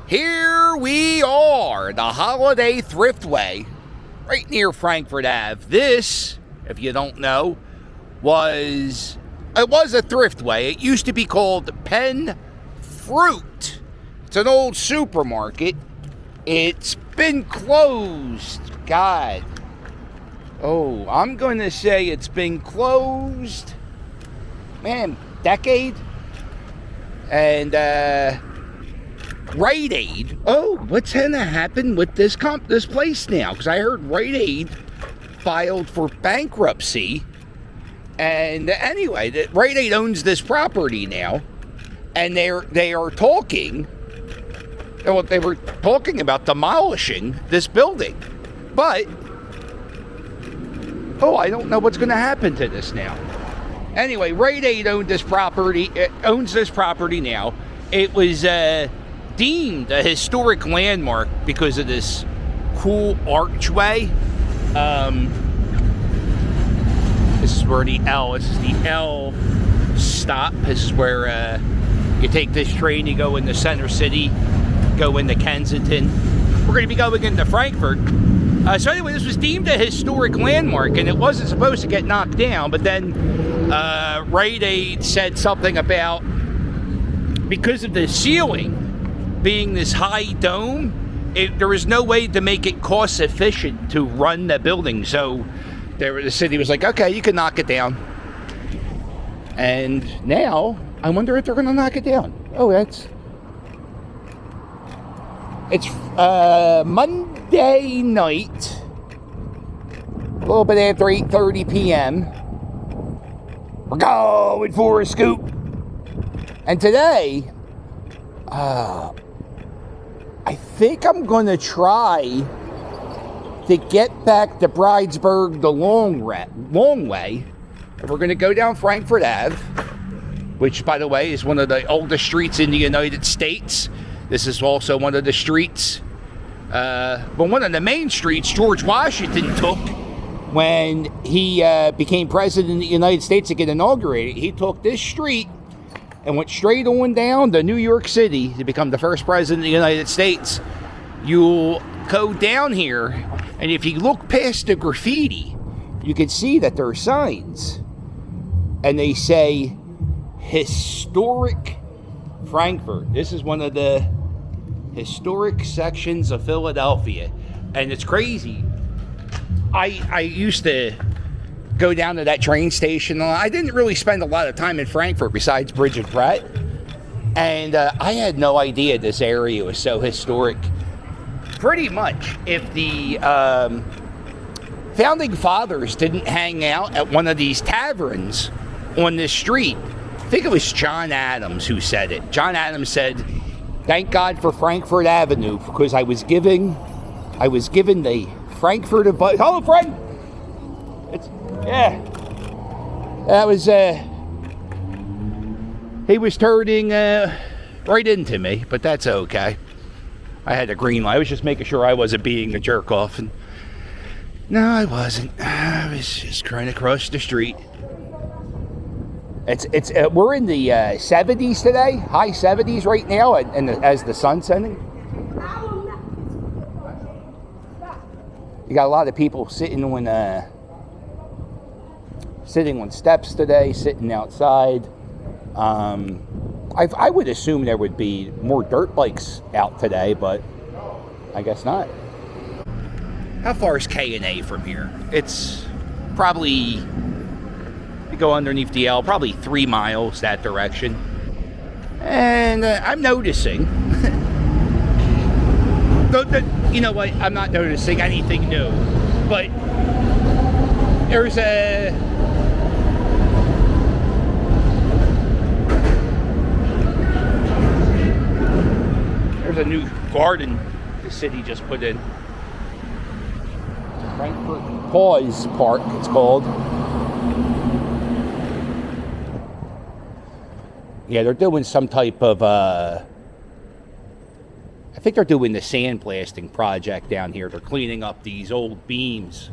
Here we are, the Holiday Thriftway, right near Frankfurt Ave. This, if you don't know, was a thriftway. It used to be called Penn Fruit. It's an old supermarket. It's been closed. God. Oh, I'm going to say it's been closed, man, decade. And, Rite Aid. Oh, what's going to happen with this place now? Because I heard Rite Aid filed for bankruptcy. And anyway, Rite Aid owns this property now. And they are talking. Well, they were talking about demolishing this building. But, I don't know what's going to happen to this now. Anyway, Rite Aid owns this property now. It was deemed a historic landmark because of this cool archway. This is where the L stop. This is where you take this train, you go into Center City, go into Kensington. We're going to be going into Frankfurt. So anyway, this was deemed a historic landmark, and it wasn't supposed to get knocked down, but then Rite Aid said something about, because of the ceiling being this high dome, there was no way to make it cost efficient to run the building. So the city was like, okay, you can knock it down. And now, I wonder if they're going to knock it down. Oh, it's Monday night, a little bit after 8:30 p.m. We're going for a scoop. And today, I think I'm going to try to get back to Bridesburg the long way. We're going to go down Frankfurt Ave, which, by the way, is one of the oldest streets in the United States. This is also one of the streets, one of the main streets George Washington took when he became president of the United States to get inaugurated. He took this street and went straight on down to New York City to become the first president of the United States. You'll go down here, and if you look past the graffiti, you can see that there are signs. And they say, Historic Frankfurt. This is one of the historic sections of Philadelphia. And it's crazy. I used to go down to that train station. I didn't really spend a lot of time in Frankfurt besides Bridge and Pratt. And I had no idea this area was so historic. Pretty much, if the Founding Fathers didn't hang out at one of these taverns on this street, I think it was John Adams who said it. John Adams said, "Thank God for Frankfurt Avenue, because I was given the Frankfurt advice." Hello, Frank. That was he was turning right into me, but that's okay. I had a green light. I was just making sure I wasn't being a jerk off, and no, I wasn't. I was just trying to cross the street. It's we're in the 70s today, high 70s right now, and as the sun's setting. You got a lot of people sitting on steps today, sitting outside. I would assume there would be more dirt bikes out today, but I guess not. How far is K&A from here? It's probably, you go underneath the L, probably 3 miles that direction. And I'm noticing, you know what, I'm not noticing anything new, but there's a new garden the city just put in. Frankfurt Paws Park, it's called. Yeah, they're doing some type of, I think they're doing the sandblasting project down here. They're cleaning up these old beams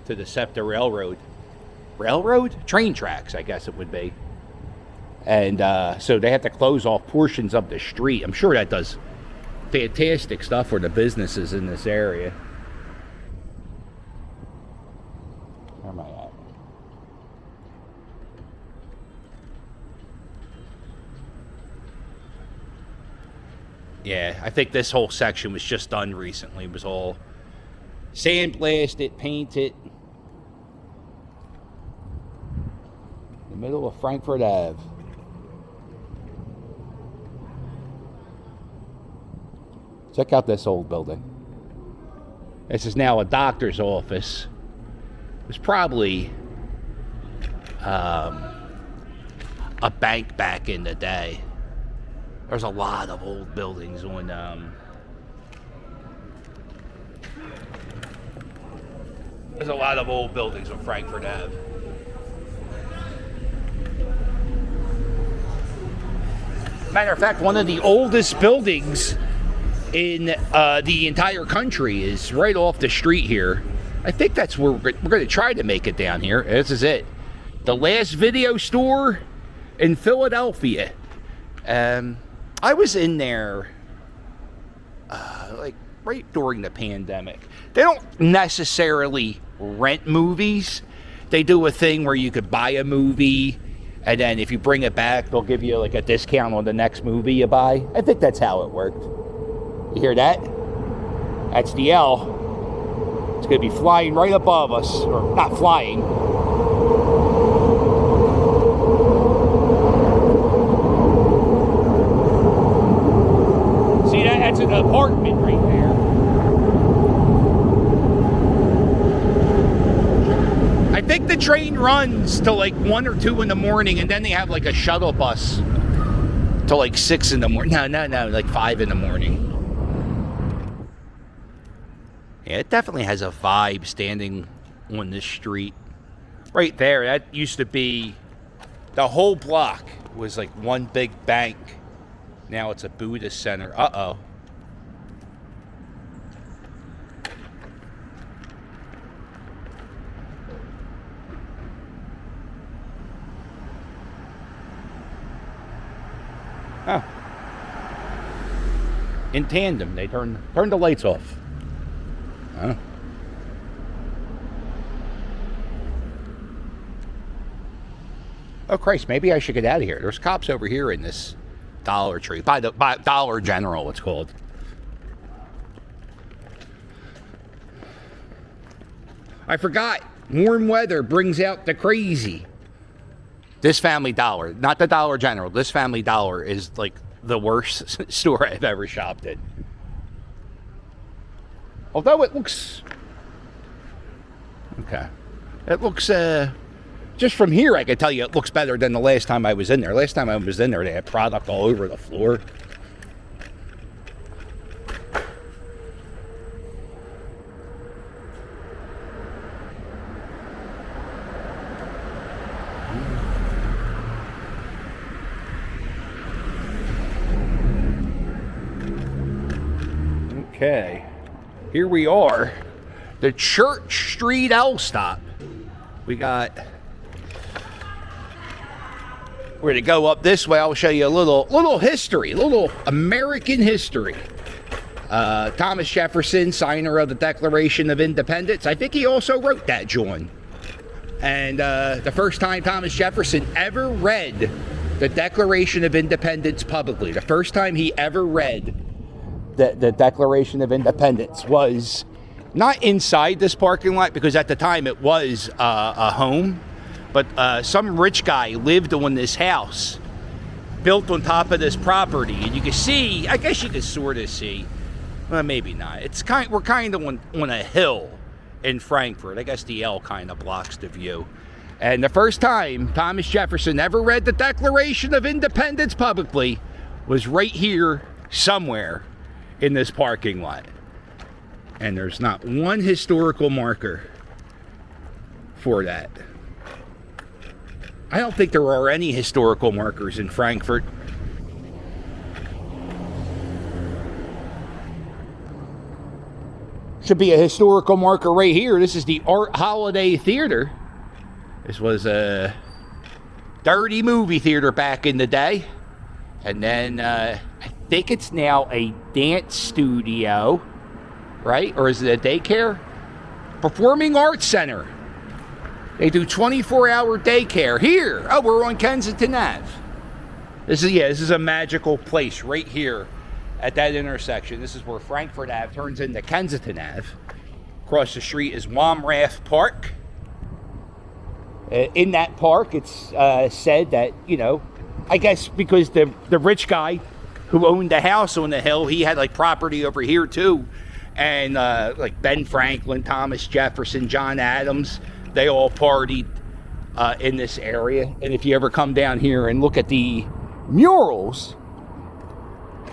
to the SEPTA Railroad. Train tracks, I guess it would be. And so they have to close off portions of the street. I'm sure that does fantastic stuff for the businesses in this area. Where am I at? Yeah, I think this whole section was just done recently. It was all sandblasted, painted. The middle of Frankfurt Ave. Check out this old building. This is now a doctor's office. It was probably a bank back in the day. There's a lot of old buildings on there's a lot of old buildings on Frankfurt Ave. Matter of fact, one of the oldest buildings in the entire country is right off the street here. I think that's where we're going to try to make it down here. This is it. The last video store in Philadelphia. I was in there like right during the pandemic. They don't necessarily rent movies. They do a thing where you could buy a movie, and then if you bring it back, they'll give you like a discount on the next movie you buy. I think that's how it worked. You hear that? That's the L. It's going to be flying right above us. Or not flying. See that? That's an apartment right there. I think the train runs till like 1 or 2 in the morning, and then they have like a shuttle bus till like 6 in the morning. No, like 5 in the morning. Yeah, it definitely has a vibe standing on this street. Right there, that used to be, the whole block was like one big bank. Now it's a Buddhist center. Uh-oh. Oh. In tandem, they turn the lights off. Huh. Oh Christ, maybe I should get out of here. There's cops over here in this Dollar Tree. By Dollar General, it's called. I forgot. Warm weather brings out the crazy. This Family Dollar, not the Dollar General. This Family Dollar is like the worst store I've ever shopped at. Although it looks... Okay. It looks, just from here I can tell you it looks better than the last time I was in there. Last time I was in there, they had product all over the floor. Okay. Here we are, the Church Street L stop. We're to go up this way. I'll show you a little history, a little American history. Thomas Jefferson, signer of the Declaration of Independence. I think he also wrote that, John. And the first time Thomas Jefferson ever read the Declaration of Independence publicly, the first time he ever read the Declaration of Independence was not inside this parking lot, because at the time it was a home, but some rich guy lived on this house built on top of this property, and you can see, I guess you can sort of see, well, maybe not. We're kind of on a hill in Frankfurt. I guess the L kind of blocks the view. And the first time Thomas Jefferson ever read the Declaration of Independence publicly was right here somewhere in this parking lot. And there's not one historical marker for that. I don't think there are any historical markers in Frankfurt. Should be a historical marker right here. This is the Art Holiday Theater. This was a dirty movie theater back in the day. And then I think it's now a dance studio, right? Or is it a daycare? Performing Arts Center. They do 24-hour daycare here. Oh, we're on Kensington Ave. This is a magical place right here at that intersection. This is where Frankfurt Ave turns into Kensington Ave. Across the street is Wamrath Park. In that park, it's said that, I guess because the rich guy who owned the house on the hill, he had like property over here too. And like Ben Franklin, Thomas Jefferson, John Adams, they all partied in this area. And if you ever come down here and look at the murals,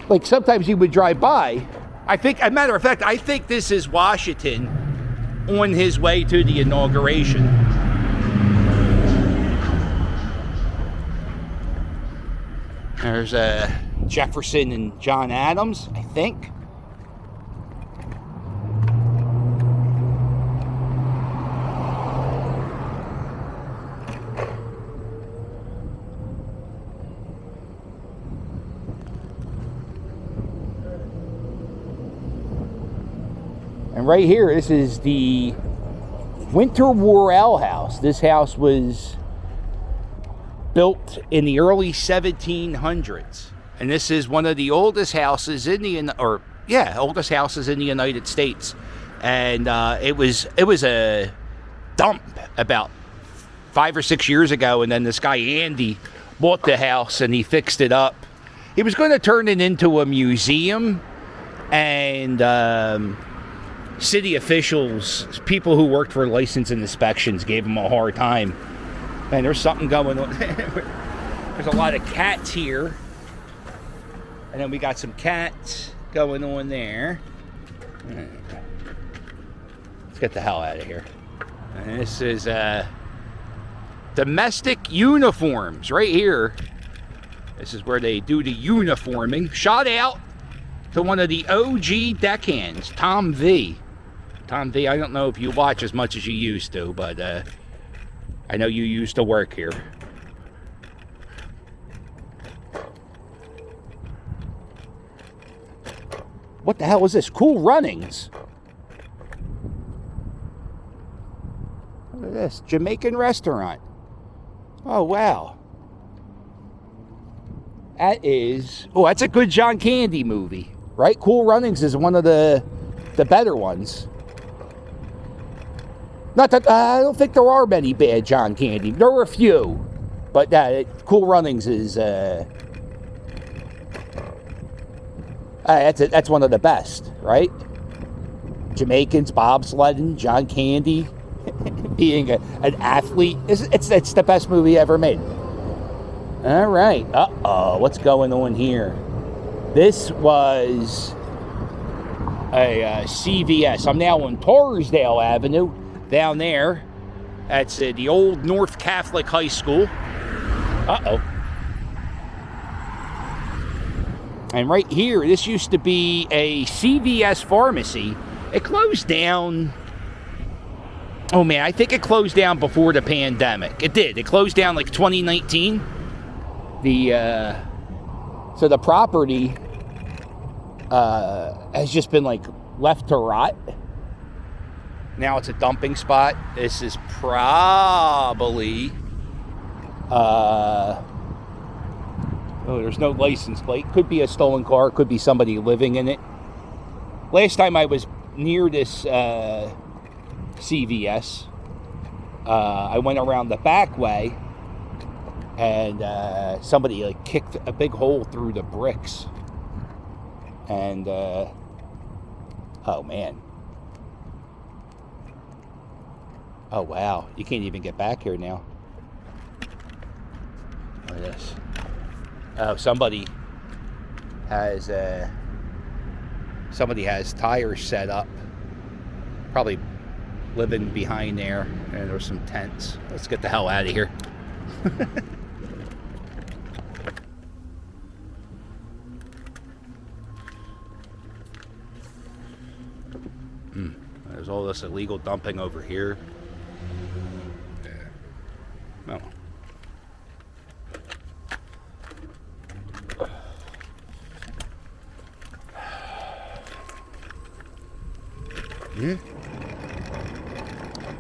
like sometimes you would drive by. I think, as a matter of fact, I think this is Washington on his way to the inauguration. There's Jefferson and John Adams, I think. And right here, this is the Winter War Ale House. This house was built in the early 1700s. And this is one of the oldest houses in the oldest houses in the United States. And it was a dump about 5 or 6 years ago, and then this guy Andy bought the house and he fixed it up. He was going to turn it into a museum, and city officials, people who worked for license and inspections, gave him a hard time. Man, there's something going on. There's a lot of cats here. And then we got some cats going on there. Let's get the hell out of here. And this is domestic uniforms right here. This is where they do the uniforming. Shout out to one of the OG deckhands, Tom V. Tom V, I don't know if you watch as much as you used to, but I know you used to work here. What the hell is this? Cool Runnings. Look at this. Jamaican restaurant. Oh, wow. That's a good John Candy movie, right? Cool Runnings is one of the better ones. Not that I don't think there are many bad John Candy. There were a few, but Cool Runnings is that's one of the best, right? Jamaicans, bobsledding, John Candy, being an athlete. It's the best movie ever made. All right. What's going on here? This was a CVS. I'm now on Torresdale Avenue. Down there, that's the old North Catholic High School. And right here, this used to be a CVS pharmacy. It closed down. Oh man, I think it closed down before the pandemic. It did. It closed down like 2019. So the property has just been like left to rot. Now it's a dumping spot. This is probably there's no license plate. Could be a stolen car, could be somebody living in it. Last time I was near this CVS, I went around the back way, and somebody like kicked a big hole through the bricks. And oh man. Oh, wow. You can't even get back here now. Look at this. Oh, somebody has tires set up. Probably living behind there. And there's some tents. Let's get the hell out of here. There's all this illegal dumping over here. No.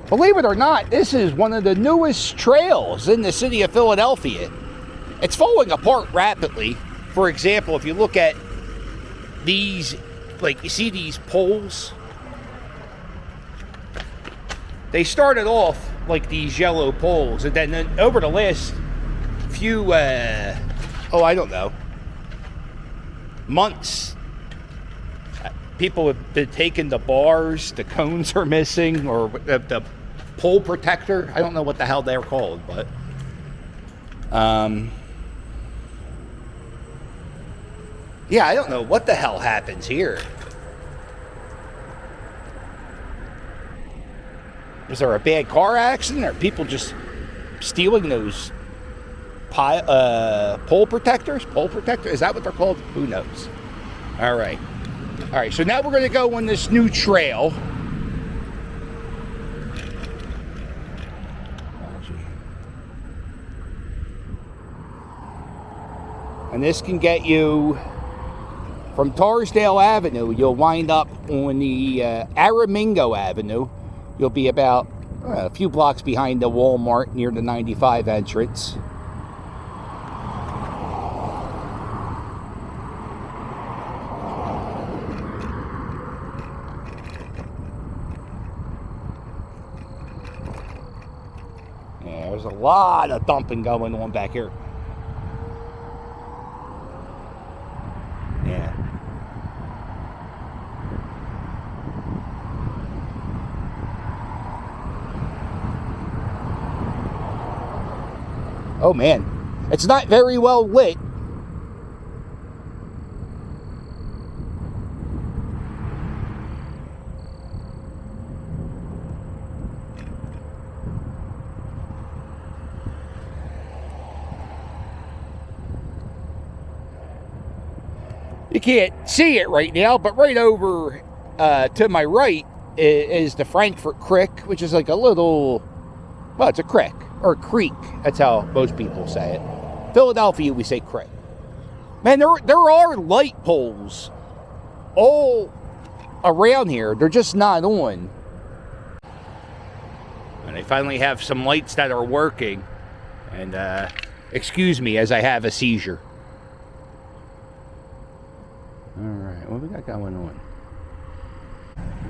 Believe it or not, this is one of the newest trails in the city of Philadelphia. It's falling apart rapidly. For example, if you look at these, like you see these poles, they started off like these yellow poles, and then over the last few, I don't know, months, people have been taking the bars, the cones are missing, or the pole protector. I don't know what the hell they're called, but yeah, I don't know what the hell happens here. Was there a bad car accident, or people just stealing those pole protectors? Pole protector? Is that what they're called? Who knows? All right. So now we're going to go on this new trail. And this can get you from Torresdale Avenue. You'll wind up on the Aramingo Avenue. You'll be about a few blocks behind the Walmart near the 95 entrance. Yeah, there's a lot of dumping going on back here. Yeah. Oh man, it's not very well lit. You can't see it right now, but right over to my right is the Frankfurt Creek, which is like a little, well, it's a creek. Or creek, that's how most people say it. Philadelphia, we say creek. Man, there are light poles all around here. They're just not on. And they finally have some lights that are working. And excuse me as I have a seizure. Alright, what we got going on?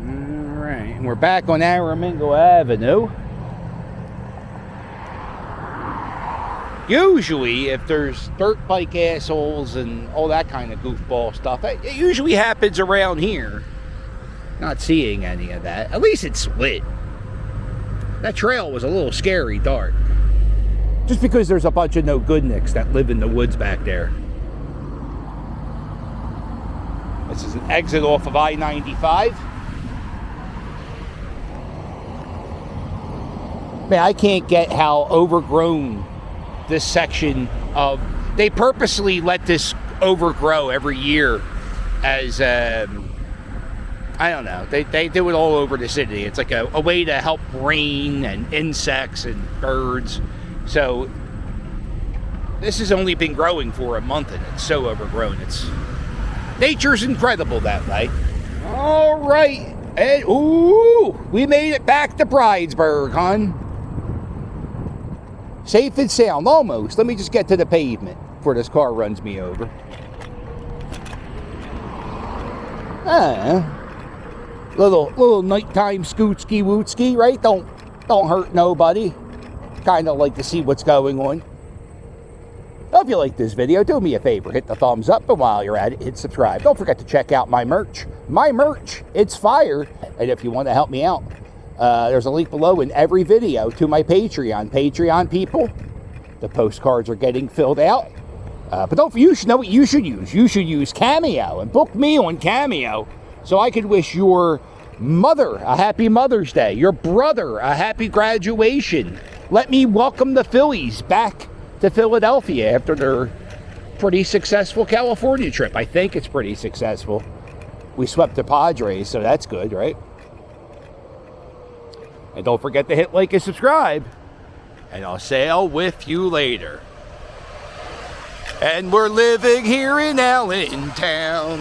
Alright, and we're back on Aramingo Avenue. Usually, if there's dirt bike assholes and all that kind of goofball stuff, it usually happens around here. Not seeing any of that. At least it's lit. That trail was a little scary dark. Just because there's a bunch of no-goodniks that live in the woods back there. This is an exit off of I-95. Man, I can't get how overgrown this section of, they purposely let this overgrow every year as I don't know, they do it all over the city. It's like a way to help rain and insects and birds. So this has only been growing for a month and it's so overgrown. Nature's incredible that way. All right, and we made it back to Bridesburg, hon. Safe and sound, almost. Let me just get to the pavement before this car runs me over. Little nighttime scootski-wootski, right? Don't hurt nobody. Kind of like to see what's going on. If you like this video, do me a favor. Hit the thumbs up, and while you're at it, hit subscribe. Don't forget to check out my merch. My merch, it's fire. And if you want to help me out, there's a link below in every video to my Patreon. Patreon people, the postcards are getting filled out. But you should know what you should use. You should use Cameo and book me on Cameo so I could wish your mother a happy Mother's Day, your brother a happy graduation. Let me welcome the Phillies back to Philadelphia after their pretty successful California trip. I think it's pretty successful. We swept the Padres, so that's good, right? And don't forget to hit like and subscribe. And I'll sail with you later. And we're living here in Allentown.